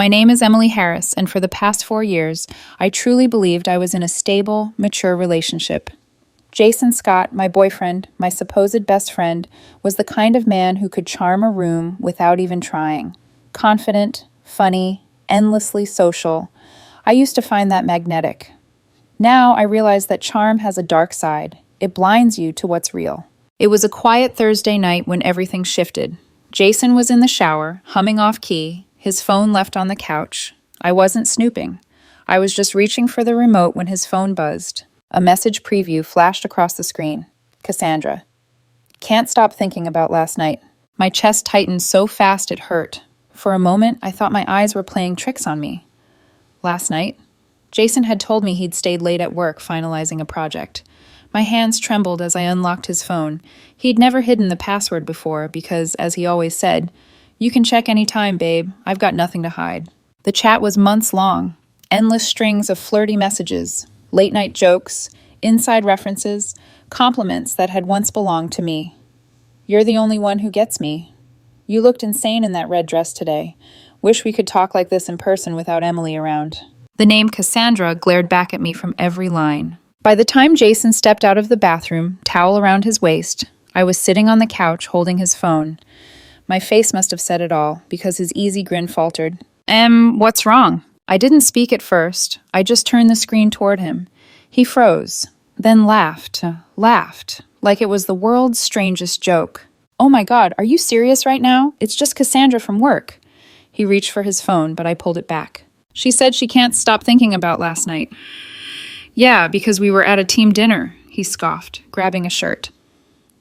My name is Emily Harris, and for the past 4 years, I truly believed I was in a stable, mature relationship. Jason Scott, my boyfriend, my supposed best friend, was the kind of man who could charm a room without even trying. Confident, funny, endlessly social. I used to find that magnetic. Now I realize that charm has a dark side. It blinds you to what's real. It was a quiet Thursday night when everything shifted. Jason was in the shower, humming off key, his phone left on the couch. I wasn't snooping. I was just reaching for the remote when his phone buzzed. A message preview flashed across the screen. Cassandra. Can't stop thinking about last night. My chest tightened so fast it hurt. For a moment, I thought my eyes were playing tricks on me. Last night? Jason had told me he'd stayed late at work finalizing a project. My hands trembled as I unlocked his phone. He'd never hidden the password before because, as he always said, "You can check any time, babe. I've got nothing to hide." The chat was months long. Endless strings of flirty messages, late-night jokes, inside references, compliments that had once belonged to me. "You're the only one who gets me. You looked insane in that red dress today. Wish we could talk like this in person without Emily around." The name Cassandra glared back at me from every line. By the time Jason stepped out of the bathroom, towel around his waist, I was sitting on the couch holding his phone. My face must have said it all, because his easy grin faltered. What's wrong?" I didn't speak at first. I just turned the screen toward him. He froze, then laughed, like it was the world's strangest joke. "Oh my God, are you serious right now? It's just Cassandra from work." He reached for his phone, but I pulled it back. "She said she can't stop thinking about last night." "Yeah, because we were at a team dinner," he scoffed, grabbing a shirt.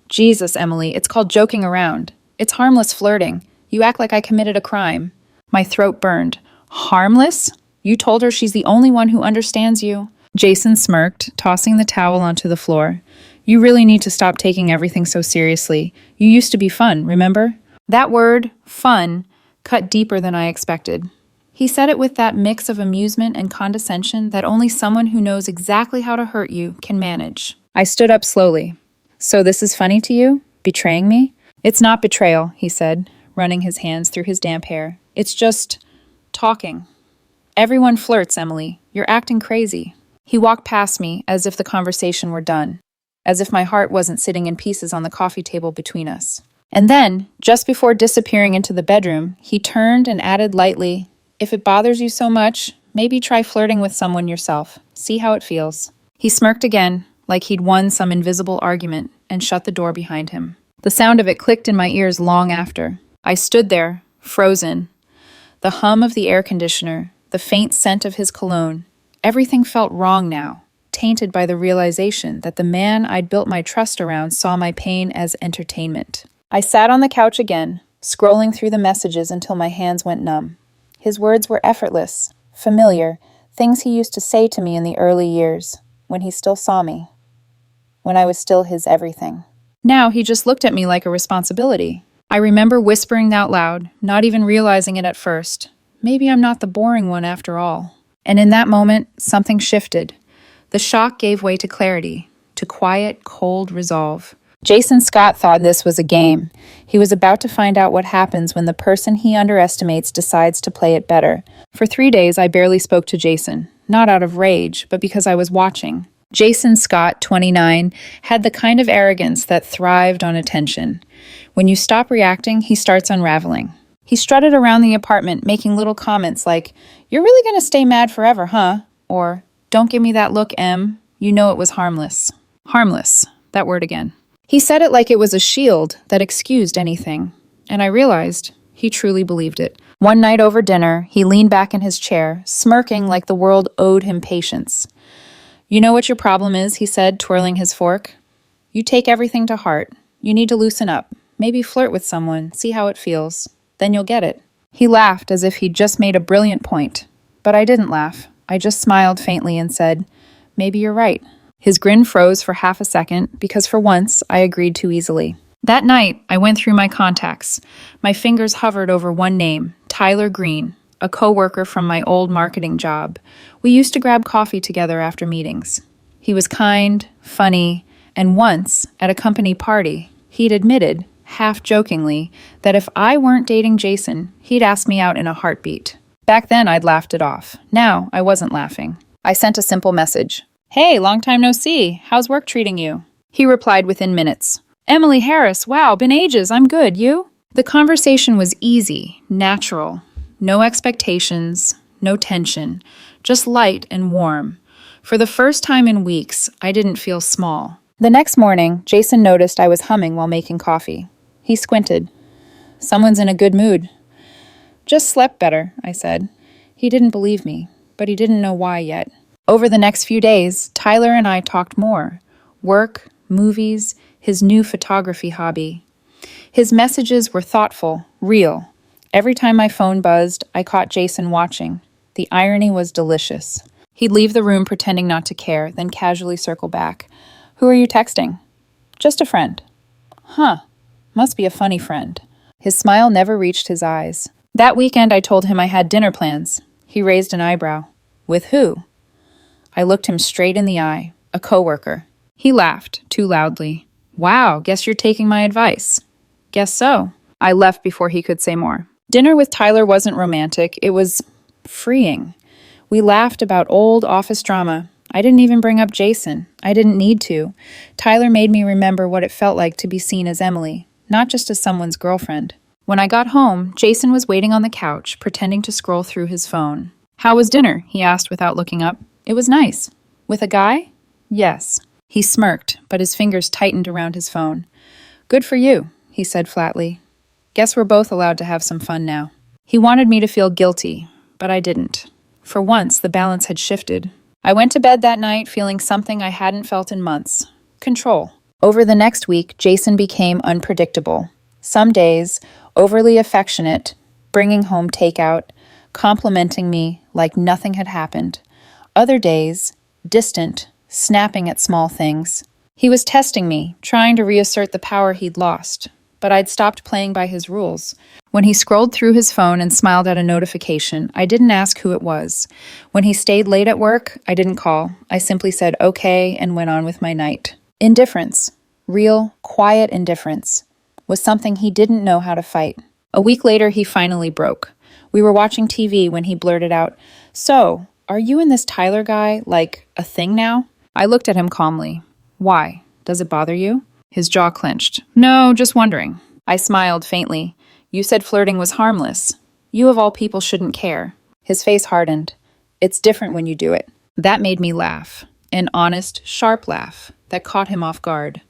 "Jesus, Emily, it's called joking around. It's harmless flirting. You act like I committed a crime." My throat burned. "Harmless? You told her she's the only one who understands you." Jason smirked, tossing the towel onto the floor. "You really need to stop taking everything so seriously. You used to be fun, remember?" That word, fun, cut deeper than I expected. He said it with that mix of amusement and condescension that only someone who knows exactly how to hurt you can manage. I stood up slowly. "So this is funny to you? Betraying me?" "It's not betrayal," he said, running his hands through his damp hair. "It's just talking. Everyone flirts, Emily. You're acting crazy." He walked past me as if the conversation were done, as if my heart wasn't sitting in pieces on the coffee table between us. And then, just before disappearing into the bedroom, he turned and added lightly, "If it bothers you so much, maybe try flirting with someone yourself. See how it feels." He smirked again, like he'd won some invisible argument, and shut the door behind him. The sound of it clicked in my ears long after. I stood there, frozen. The hum of the air conditioner, the faint scent of his cologne. Everything felt wrong now, tainted by the realization that the man I'd built my trust around saw my pain as entertainment. I sat on the couch again, scrolling through the messages until my hands went numb. His words were effortless, familiar, things he used to say to me in the early years, when he still saw me, when I was still his everything. Now he just looked at me like a responsibility. I remember whispering out loud, not even realizing it at first. Maybe I'm not the boring one after all. And in that moment, something shifted. The shock gave way to clarity, to quiet, cold resolve. Jason Scott thought this was a game. He was about to find out what happens when the person he underestimates decides to play it better. For 3 days, I barely spoke to Jason, not out of rage, but because I was watching. Jason Scott, 29, had the kind of arrogance that thrived on attention. When you stop reacting, he starts unraveling. He strutted around the apartment, making little comments like, "You're really going to stay mad forever, huh?" Or, "Don't give me that look, Em. You know it was harmless." Harmless, that word again. He said it like it was a shield that excused anything, and I realized he truly believed it. One night over dinner, he leaned back in his chair, smirking like the world owed him patience. "You know what your problem is," he said, twirling his fork. "You take everything to heart. You need to loosen up. Maybe flirt with someone, see how it feels. Then you'll get it." He laughed as if he'd just made a brilliant point, but I didn't laugh. I just smiled faintly and said, "Maybe you're right." His grin froze for half a second, because for once, I agreed too easily. That night, I went through my contacts. My fingers hovered over one name, Tyler Green, a coworker from my old marketing job. We used to grab coffee together after meetings. He was kind, funny, and once, at a company party, he'd admitted, half-jokingly, that if I weren't dating Jason, he'd ask me out in a heartbeat. Back then, I'd laughed it off. Now, I wasn't laughing. I sent a simple message. Hey, long time no see. How's work treating you? He replied within minutes. Emily Harris, wow, been ages. I'm good. You? The conversation was easy, natural. No expectations, no tension. Just light and warm. For the first time in weeks, I didn't feel small. The next morning, Jason noticed I was humming while making coffee. He squinted. Someone's in a good mood. Just slept better, I said. He didn't believe me, but he didn't know why yet. Over the next few days, Tyler and I talked more. Work, movies, his new photography hobby. His messages were thoughtful, real. Every time my phone buzzed, I caught Jason watching. The irony was delicious. He'd leave the room pretending not to care, then casually circle back. Who are you texting? Just a friend. Huh. Must be a funny friend. His smile never reached his eyes. That weekend, I told him I had dinner plans. He raised an eyebrow. With who? I looked him straight in the eye. A coworker. He laughed, too loudly. Wow, guess you're taking my advice. Guess so. I left before he could say more. Dinner with Tyler wasn't romantic. It was freeing. We laughed about old office drama. I didn't even bring up Jason. I didn't need to. Tyler made me remember what it felt like to be seen as Emily, not just as someone's girlfriend. When I got home, Jason was waiting on the couch, pretending to scroll through his phone. How was dinner? He asked without looking up. It was nice. With a guy? Yes. He smirked, but his fingers tightened around his phone. Good for you, he said flatly. Guess we're both allowed to have some fun now. He wanted me to feel guilty, but I didn't. For once, the balance had shifted. I went to bed that night feeling something I hadn't felt in months. Control. Over the next week, Jason became unpredictable. Some days, overly affectionate, bringing home takeout, complimenting me like nothing had happened. Other days, distant, snapping at small things. He was testing me, trying to reassert the power he'd lost. But I'd stopped playing by his rules. When he scrolled through his phone and smiled at a notification, I didn't ask who it was. When he stayed late at work, I didn't call. I simply said okay and went on with my night. Indifference, real, quiet indifference, was something he didn't know how to fight. A week later, he finally broke. We were watching TV when he blurted out, So, are you and this Tyler guy, like, a thing now? I looked at him calmly. Why? Does it bother you? His jaw clenched. No, just wondering. I smiled faintly. You said flirting was harmless. You of all people shouldn't care. His face hardened. It's different when you do it. That made me laugh. An honest, sharp laugh that caught him off guard.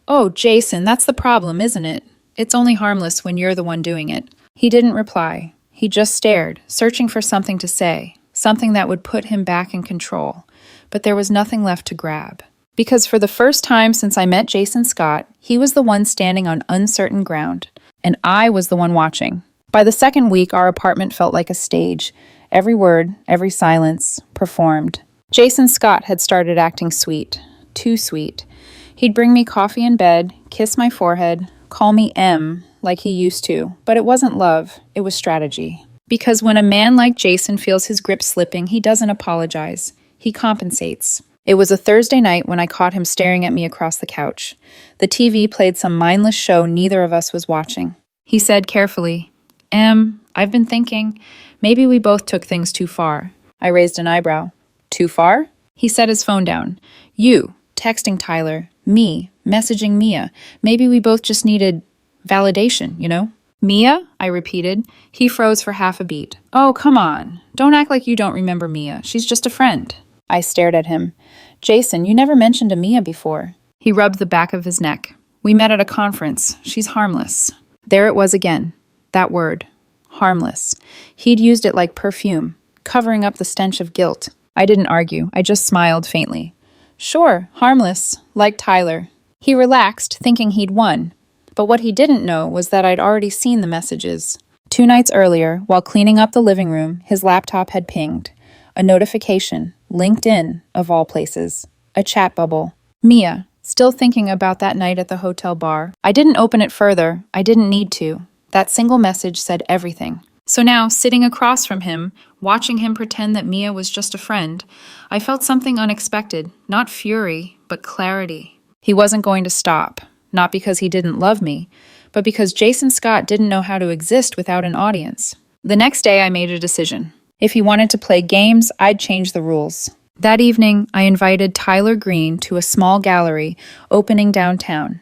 Oh, Jason, that's the problem, isn't it? It's only harmless when you're the one doing it. He didn't reply. He just stared, searching for something to say, something that would put him back in control. But there was nothing left to grab. Because for the first time since I met Jason Scott, he was the one standing on uncertain ground, and I was the one watching. By the second week, our apartment felt like a stage. Every word, every silence, performed. Jason Scott had started acting sweet. Too sweet. He'd bring me coffee in bed, kiss my forehead, call me M, like he used to. But it wasn't love, it was strategy. Because when a man like Jason feels his grip slipping, he doesn't apologize. He compensates. It was a Thursday night when I caught him staring at me across the couch. The TV played some mindless show neither of us was watching. He said carefully, I've been thinking, maybe we both took things too far. I raised an eyebrow. Too far? He set his phone down. You, texting Tyler. Me, messaging Mia. Maybe we both just needed validation, you know? Mia? I repeated. He froze for half a beat. Oh, come on. Don't act like you don't remember Mia. She's just a friend. I stared at him. Jason, you never mentioned a Mia before. He rubbed the back of his neck. We met at a conference. She's harmless. There it was again. That word. Harmless. He'd used it like perfume, covering up the stench of guilt. I didn't argue. I just smiled faintly. Sure, harmless, like Tyler. He relaxed, thinking he'd won. But what he didn't know was that I'd already seen the messages. 2 nights earlier, while cleaning up the living room, his laptop had pinged. A notification. LinkedIn, of all places. A chat bubble. Mia, still thinking about that night at the hotel bar. I didn't open it further. I didn't need to. That single message said everything. So now, sitting across from him, watching him pretend that Mia was just a friend, I felt something unexpected. Not fury, but clarity. He wasn't going to stop. Not because he didn't love me, but because Jason Scott didn't know how to exist without an audience. The next day, I made a decision. If he wanted to play games, I'd change the rules. That evening, I invited Tyler Green to a small gallery opening downtown.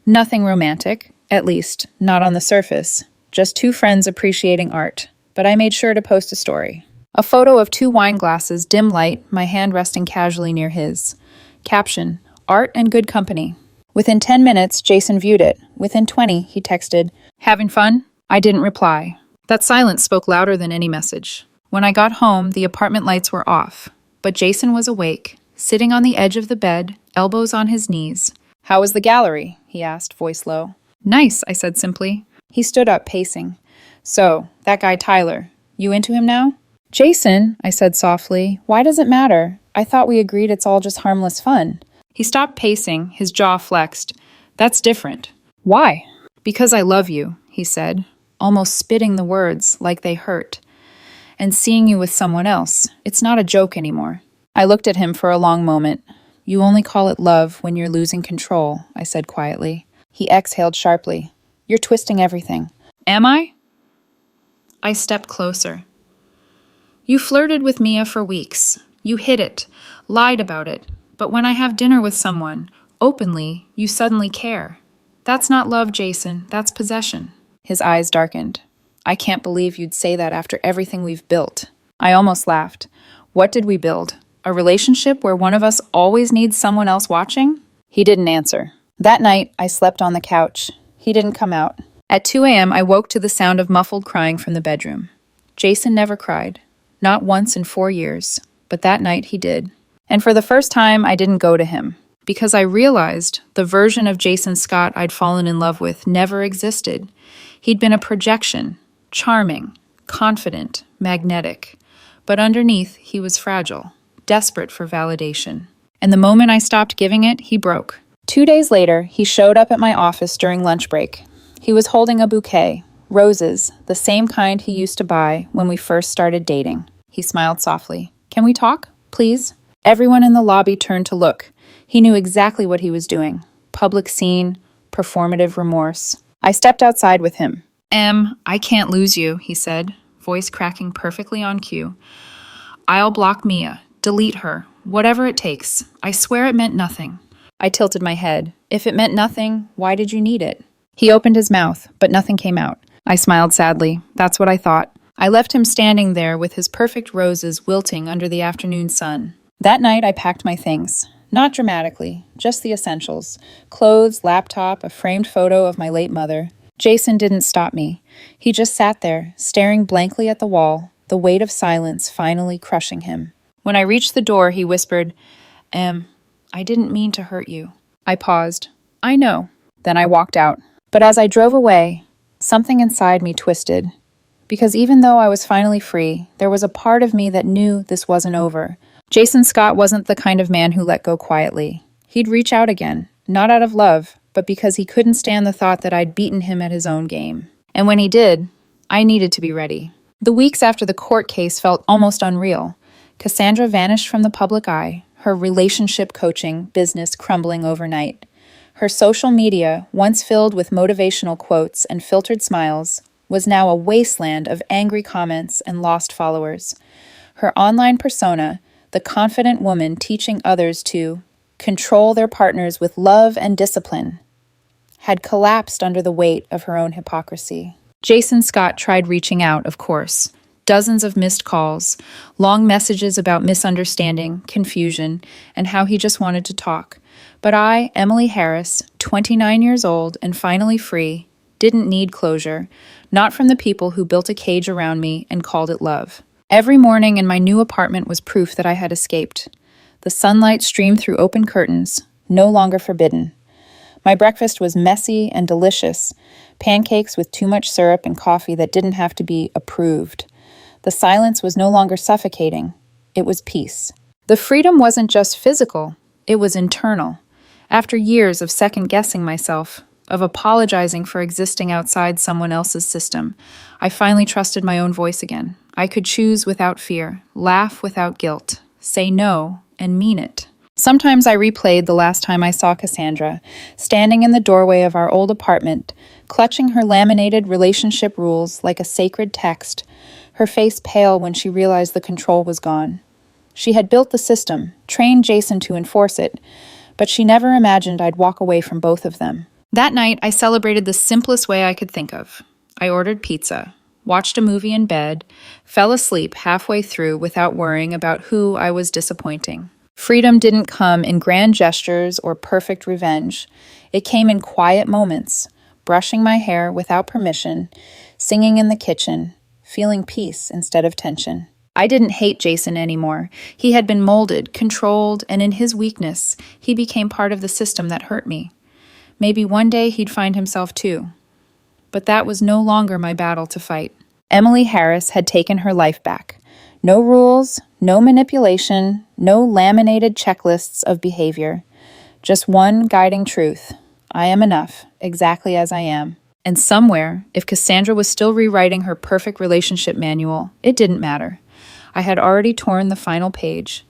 Nothing romantic, at least, not on the surface. Just two friends appreciating art. But I made sure to post a story. A photo of two wine glasses, dim light, my hand resting casually near his. Caption, art and good company. Within 10 minutes, Jason viewed it. Within 20, he texted, "Having fun?" I didn't reply. That silence spoke louder than any message. When I got home, the apartment lights were off. But Jason was awake, sitting on the edge of the bed, elbows on his knees. "How was the gallery?" he asked, voice low. "Nice," I said simply. He stood up, pacing. "So, that guy Tyler, you into him now?" "Jason," I said softly, "why does it matter? I thought we agreed it's all just harmless fun." He stopped pacing, his jaw flexed. "That's different." "Why?" "Because I love you," he said, almost spitting the words like they hurt. "And seeing you with someone else, it's not a joke anymore." I looked at him for a long moment. "You only call it love when you're losing control," I said quietly. He exhaled sharply. "You're twisting everything." "Am I?" I stepped closer. "You flirted with Mia for weeks. You hid it, lied about it. But when I have dinner with someone, openly, you suddenly care. That's not love, Jason. That's possession." His eyes darkened. "I can't believe you'd say that after everything we've built." I almost laughed. What did we build? A relationship where one of us always needs someone else watching? He didn't answer. That night, I slept on the couch. He didn't come out. At 2 a.m., I woke to the sound of muffled crying from the bedroom. Jason never cried. Not once in 4 years. But that night he did. And for the first time, I didn't go to him. Because I realized the version of Jason Scott I'd fallen in love with never existed. He'd been a projection. Charming, confident, magnetic. But underneath, he was fragile, desperate for validation. And the moment I stopped giving it, he broke. 2 days later, he showed up at my office during lunch break. He was holding a bouquet, roses, the same kind he used to buy when we first started dating. He smiled softly. "Can we talk, please?" Everyone in the lobby turned to look. He knew exactly what he was doing. Public scene, performative remorse. I stepped outside with him. I can't lose you," he said, voice cracking perfectly on cue. "I'll block Mia, delete her, whatever it takes. I swear it meant nothing." I tilted my head. If it meant nothing, why did you need it? He opened his mouth, but nothing came out. I smiled sadly. That's what I thought. I left him standing there with his perfect roses wilting under the afternoon sun. That night, I packed my things. Not dramatically, just the essentials. Clothes, laptop, a framed photo of my late mother. Jason didn't stop me. He just sat there, staring blankly at the wall, the weight of silence finally crushing him. When I reached the door, he whispered, I didn't mean to hurt you." I paused. "I know." Then I walked out. But as I drove away, something inside me twisted. Because even though I was finally free, there was a part of me that knew this wasn't over. Jason Scott wasn't the kind of man who let go quietly. He'd reach out again, not out of love, but because he couldn't stand the thought that I'd beaten him at his own game. And when he did, I needed to be ready. The weeks after the court case felt almost unreal. Cassandra vanished from the public eye, her relationship coaching business crumbling overnight. Her social media, once filled with motivational quotes and filtered smiles, was now a wasteland of angry comments and lost followers. Her online persona, the confident woman teaching others to control their partners with love and discipline, had collapsed under the weight of her own hypocrisy. Jason Scott tried reaching out, of course. Dozens of missed calls, long messages about misunderstanding, confusion, and how he just wanted to talk. But I, Emily Harris, 29 years old and finally free, didn't need closure, not from the people who built a cage around me and called it love. Every morning in my new apartment was proof that I had escaped. The sunlight streamed through open curtains, no longer forbidden. My breakfast was messy and delicious, pancakes with too much syrup and coffee that didn't have to be approved. The silence was no longer suffocating. It was peace. The freedom wasn't just physical, it was internal. After years of second-guessing myself, of apologizing for existing outside someone else's system, I finally trusted my own voice again. I could choose without fear, laugh without guilt, say no and mean it. Sometimes I replayed the last time I saw Cassandra, standing in the doorway of our old apartment, clutching her laminated relationship rules like a sacred text, her face pale when she realized the control was gone. She had built the system, trained Jason to enforce it, but she never imagined I'd walk away from both of them. That night, I celebrated the simplest way I could think of. I ordered pizza, watched a movie in bed, fell asleep halfway through without worrying about who I was disappointing. Freedom didn't come in grand gestures or perfect revenge. It came in quiet moments, brushing my hair without permission, singing in the kitchen, feeling peace instead of tension. I didn't hate Jason anymore. He had been molded, controlled, and in his weakness, he became part of the system that hurt me. Maybe one day he'd find himself too. But that was no longer my battle to fight. Emily Harris had taken her life back. No rules, no manipulation, no laminated checklists of behavior. Just one guiding truth. I am enough, exactly as I am. And somewhere, if Cassandra was still rewriting her perfect relationship manual, it didn't matter. I had already torn the final page.